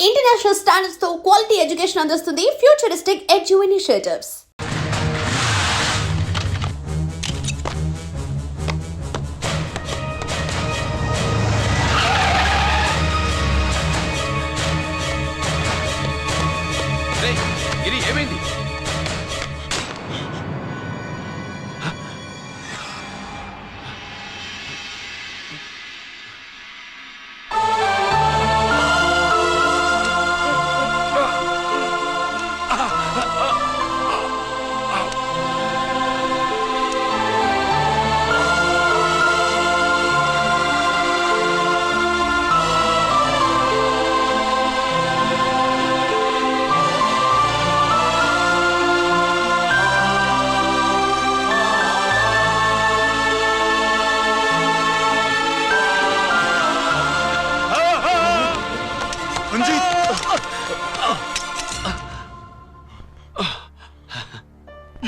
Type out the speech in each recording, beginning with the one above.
International standards తో quality education అందిస్తుంది futuristic edu initiatives. ఏమైంది?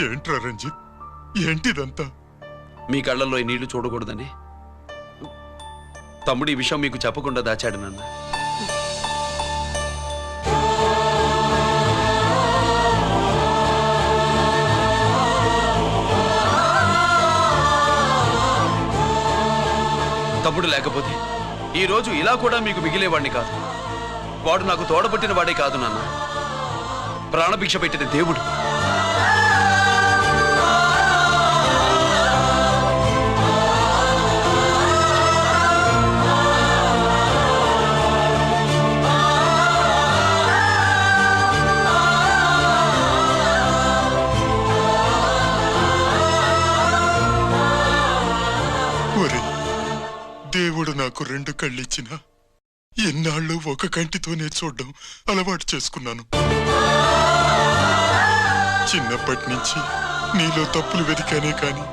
ఏంట్రా రంజిత్, ఏంటిదంతా? మీ కళ్ళల్లో ఈ నీళ్లు చూడకూడదని తమ్ముడు ఈ విషయం మీకు చెప్పకుండా దాచాడు నాన్న. తమ్ముడు లేకపోతే ఈ రోజు ఇలా కూడా మీకు మిగిలేవాడిని కాదు. వాడు నాకు తోడబుట్టిన వాడే కాదు నాన్న, ప్రాణభిక్ష పెట్టిన దేవుడు. దేవుడు నాకు రెండు కళ్ళిచ్చినా ఎన్నాళ్ళు ఒక కంటితోనే చూడడం అలవాటు చేసుకున్నాను. చిన్నప్పటి నుంచి నీలో తప్పులు వెతికానే కాని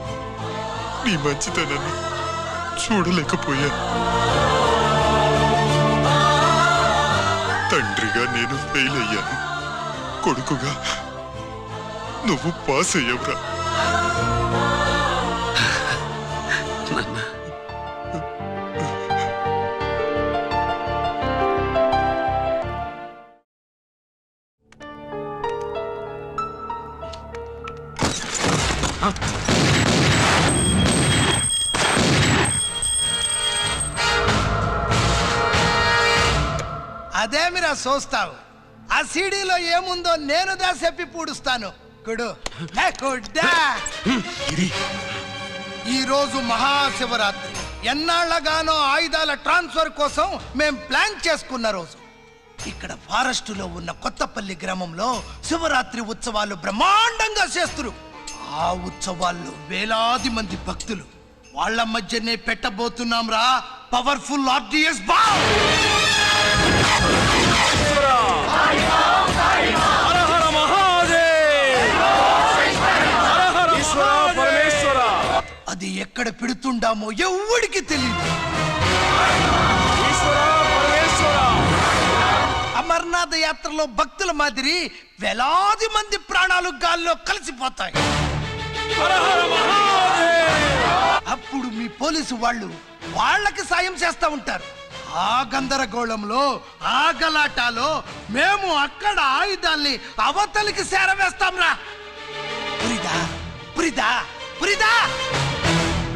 నీ మంచితనాన్ని చూడలేకపోయాను. తండ్రిగా నేను ఫెయిల్ అయ్యాను, కొడుకుగా నువ్వు పాస్ అయ్యవురా. అదేమిరా చూస్తావు? ఆ సీడీలో ఏముందో నేను చెప్పి పూడుస్తాను. కుడు ఈ రోజు మహాశివరాత్రి. ఎన్నాళ్లగానో ఆయుధాల ట్రాన్స్ఫర్ కోసం మేం ప్లాన్ చేసుకున్న రోజు. ఇక్కడ ఫారెస్టులో ఉన్న కొత్తపల్లి గ్రామంలో శివరాత్రి ఉత్సవాలు బ్రహ్మాండంగా చేస్తురు. ఆ ఉత్సవాల్లో వేలాది మంది భక్తులు. వాళ్ళ మధ్యనే పెట్టబోతున్నాం రా పవర్ఫుల్ ఆర్డిఎస్ బాంబ్. అది ఎక్కడ పెడుతుండామో ఎవడికి తెలియదు. అమర్నాథ యాత్రలో భక్తుల మాదిరి వేలాది మంది ప్రాణాలు గాల్లో కలిసిపోతాయి. అప్పుడు మీ పోలీసు వాళ్ళు వాళ్ళకి సాయం చేస్తా ఉంటారు. ఆ గందరగోళంలో, ఆ గలాటాలో మేము అక్కడ ఆయుధాల్ని అవతలికి చేరవేస్తాం రా. పురిదా పురిదా పురిదా.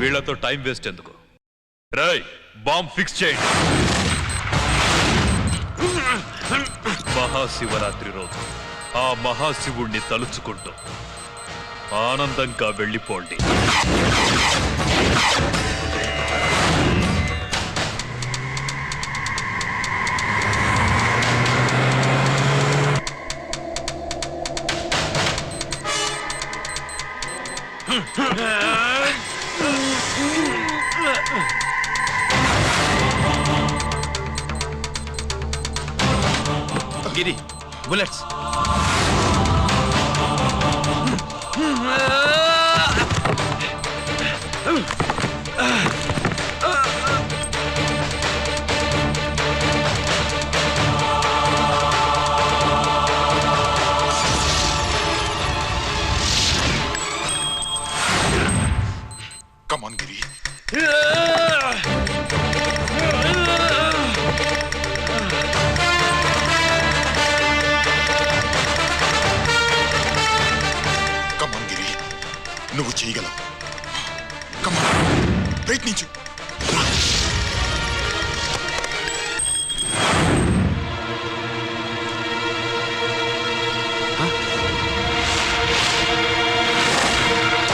వీళ్లతో టైం వేస్ట్ ఎందుకు? రాయ్, బాంబ్ ఫిక్స్ చేయండి. మహాశివరాత్రి రోజు ఆ మహాశివుణ్ణి తలుచుకుంటూ ఆనందంగా వెళ్ళిపోండి. గిరి, బుల్లెట్స్. Come on, Giri. చేయగలవు. కమా ప్రయత్నించు.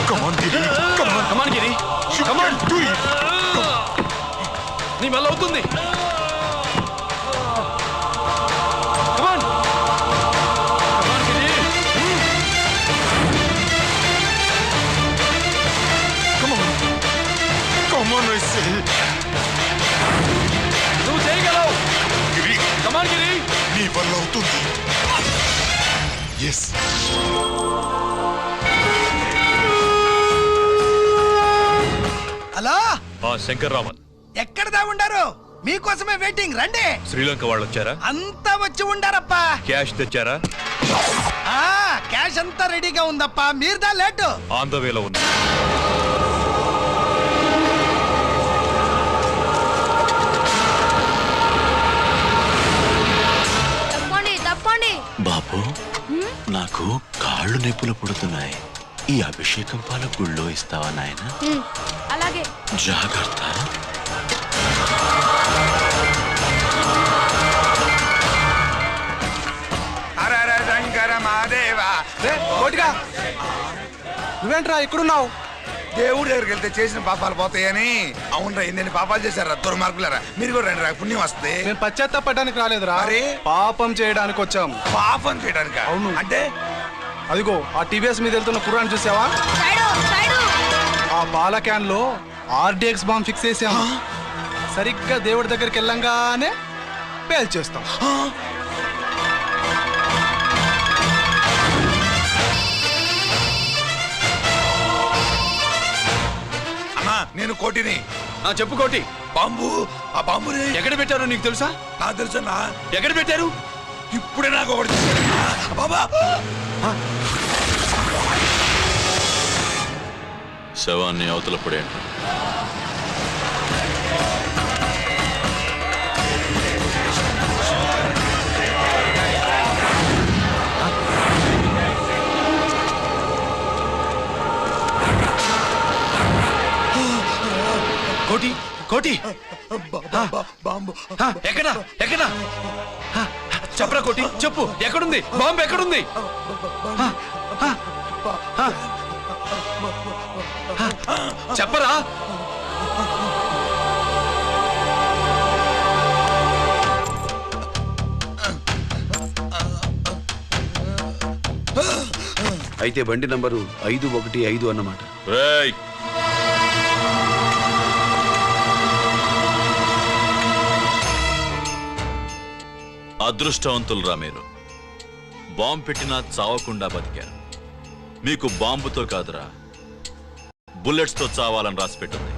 కమాన్ గిరి, కమాన్ కమాన్ గిరి, కమాన్ డూ ఇట్. నీ వల్ల అవుతుంది. కమాన్ కమాన్ గిరి. కమాన్ కమాన్ ఐ సే. నువ్వు చేయగలవు. గిరి, కమాన్ గిరి. నీ వల్ల అవుతుంది. ఎస్. హలో, శంకర్ రామన్, ఎక్కడ దా ఉండారు? మీకోసమే వెయిటింగ్, రండి. శ్రీలంక వాళ్ళు వచ్చారా? అంతా వచ్చి ఉండారప్పా. క్యాష్ తెచ్చారా? క్యాష్ అంతా రెడీగా ఉందప్పా, మీరుదా లేటు. ఆన్ ద వేలో ఉంది. తప్పండి. బాబు, నాకు కాళ్ళు నొప్పులు పుడుతున్నాయి. ఈ అభిషేకం పాల గుళ్ళో ఇస్తావా నాయనా? అలాగే. జాగ్రత్త. నువ్వేంట్రా ఇక్కడున్నావు? దేవుడి దగ్గరికి వెళ్తే చేసిన పాపాలు పోతాయని. అవునరా, ఎన్ని పాపాలు చేశారా దుర్మార్గులారా. మీరు కూడా రండి రా, పుణ్యం వస్తే. మేము పశ్చాత్తాపడడానికి రాలేదురా, మరి? పాపం చేయడానికి వచ్చాం. పాపం చేయడానికి? అవును. అంటే అదిగో ఆ టీవీఎస్ మీద వెళ్తున్న కుర్రాన్ని చూసావా? ఆ పాల క్యాన్ లో ఆర్డిఎక్స్ బాంబ్ ఫిక్స్ చేసాం. సరిగ్గా దేవుడి దగ్గరికి వెళ్ళంగానే పేల్చేస్తాం. అన్నా, నేను కోటిని. చెప్పు కోటి. బాంబు, ఆ బాంబుని ఎక్కడ పెట్టారో నీకు తెలుసా? నాకు తెలుసన్నా. ఎక్కడ పెట్టారు? ఇప్పుడే నాకు ఒకటి తెలిసిందన్నా. బాబా, శవాన్ని అవతల పడేయండి. కోటి, కోటి. బాంబు ఎక్కడ ఎక్కడ? చెప్పరా కోటి, చెప్పు. ఎక్కడుంది బాంబు? ఎక్కడుంది? చెప్పరా. అయితే బండి నంబరు 515 అన్నమాట. రేయ్, అదృష్టవంతులరా మీరు. బాంబు పెట్టినా చావకుండా బతికారు. మీకు బాంబుతో కాదురా, బుల్లెట్స్ తో చావాలని రాసి పెట్టింది.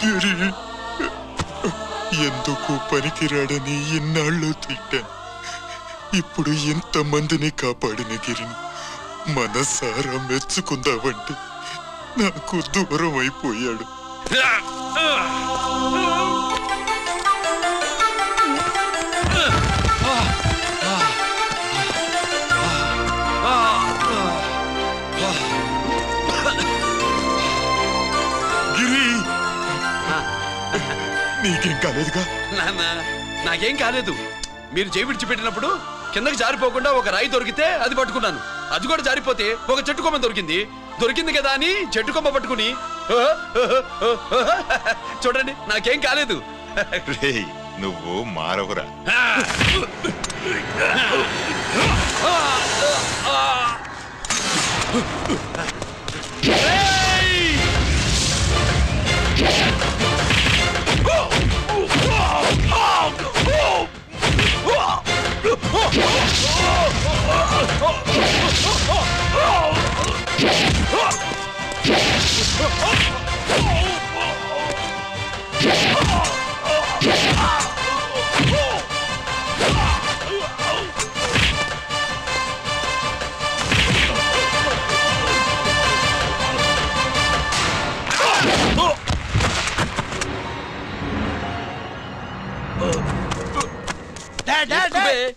గిరి, ఎందుకు పనికిరాడని ఇన్నాళ్ళు తిట్టాను. ఇప్పుడు ఎంతమందిని కాపాడిన గిరిని మనసారా మెచ్చుకుందామంటే నాకు దూరం అయిపోయాడు. గిరి, నీకేం కాలేదుగా? నాన్న, నాకేం కాలేదు. మీరు చేయి విడిచిపెట్టినప్పుడు కిందకి జారిపోకుండా ఒక రాయి దొరికితే అది పట్టుకున్నాను. అది కూడా జారిపోతే ఒక చెట్టు కొమ్మ దొరికింది కదా అని చెట్టు కొమ్మ పట్టుకుని చూడండి, నాకేం కాలేదు. నువ్వు మారవురా.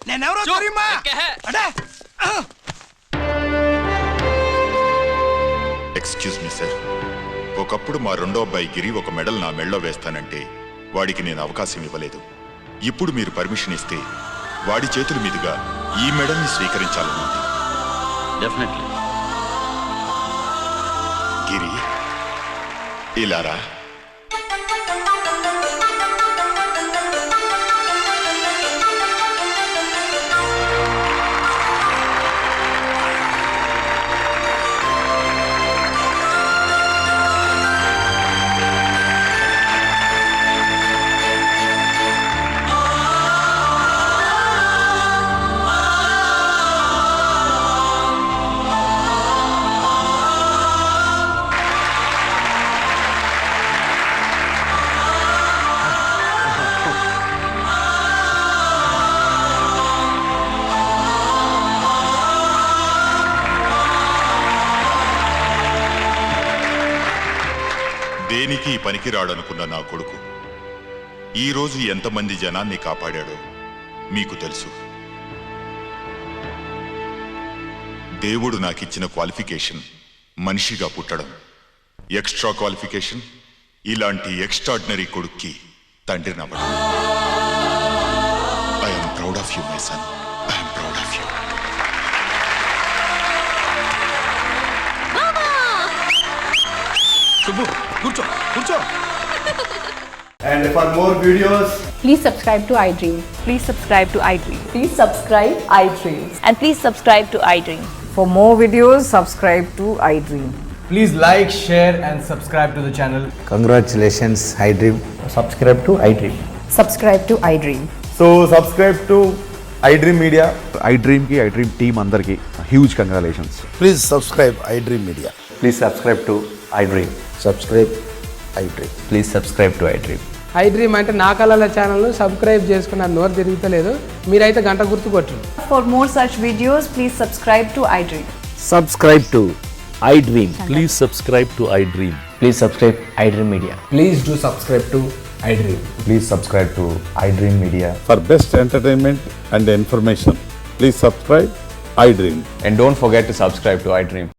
నేనెవరో తెలియమా? ఎక్స్క్యూజ్ మీ సార్, ఒకప్పుడు మా రెండో అబ్బాయి గిరి ఒక మెడల్ నా మెడలో వేస్తానంటే వాడికి నేను అవకాశం ఇవ్వలేదు. ఇప్పుడు మీరు పర్మిషన్ ఇస్తే వాడి చేతుల మీదుగా ఈ మెడల్ని స్వీకరించాలనుంది. డెఫినెట్లీ. గిరి, ఇలారా. దేనికి పనికిరాడనుకున్న నా కొడుకు ఈరోజు ఎంతమంది జనాన్ని కాపాడాడో మీకు తెలుసు. దేవుడు నాకిచ్చిన క్వాలిఫికేషన్ మనిషిగా పుట్టడం, ఎక్స్ట్రా క్వాలిఫికేషన్ ఇలాంటి ఎక్స్ట్రాడినరీ కొడుక్కి తండ్రి నవ్వడం. I'm proud of you my son, I'm proud of you. కూర్చో కూర్చో. And for more videos, Please subscribe to iDream. Please subscribe to iDream. Please subscribe iDream. And please subscribe to iDream. For more videos, subscribe to iDream. please like, share and subscribe to the channel. Congratulations, iDream. Subscribe to iDream. Subscribe to iDream. So subscribe to iDream Media. iDream ki iDream team andarki huge congratulations. Please subscribe iDream Media. Please subscribe to iDream. Subscribe iDream. Please subscribe to iDream. iDream అంటే నా కళల ఛానల్ను subscribe చేసుకున్న నోరు తిరుగుతలేదు. మీరైతే గంట గుర్తు కొట్టండి. For more such videos, please subscribe to iDream. Subscribe to iDream. Please subscribe to iDream. Please subscribe iDream Media. Please do subscribe to iDream. Please subscribe to iDream Media. For best entertainment and information, please subscribe iDream. And don't forget to subscribe to iDream.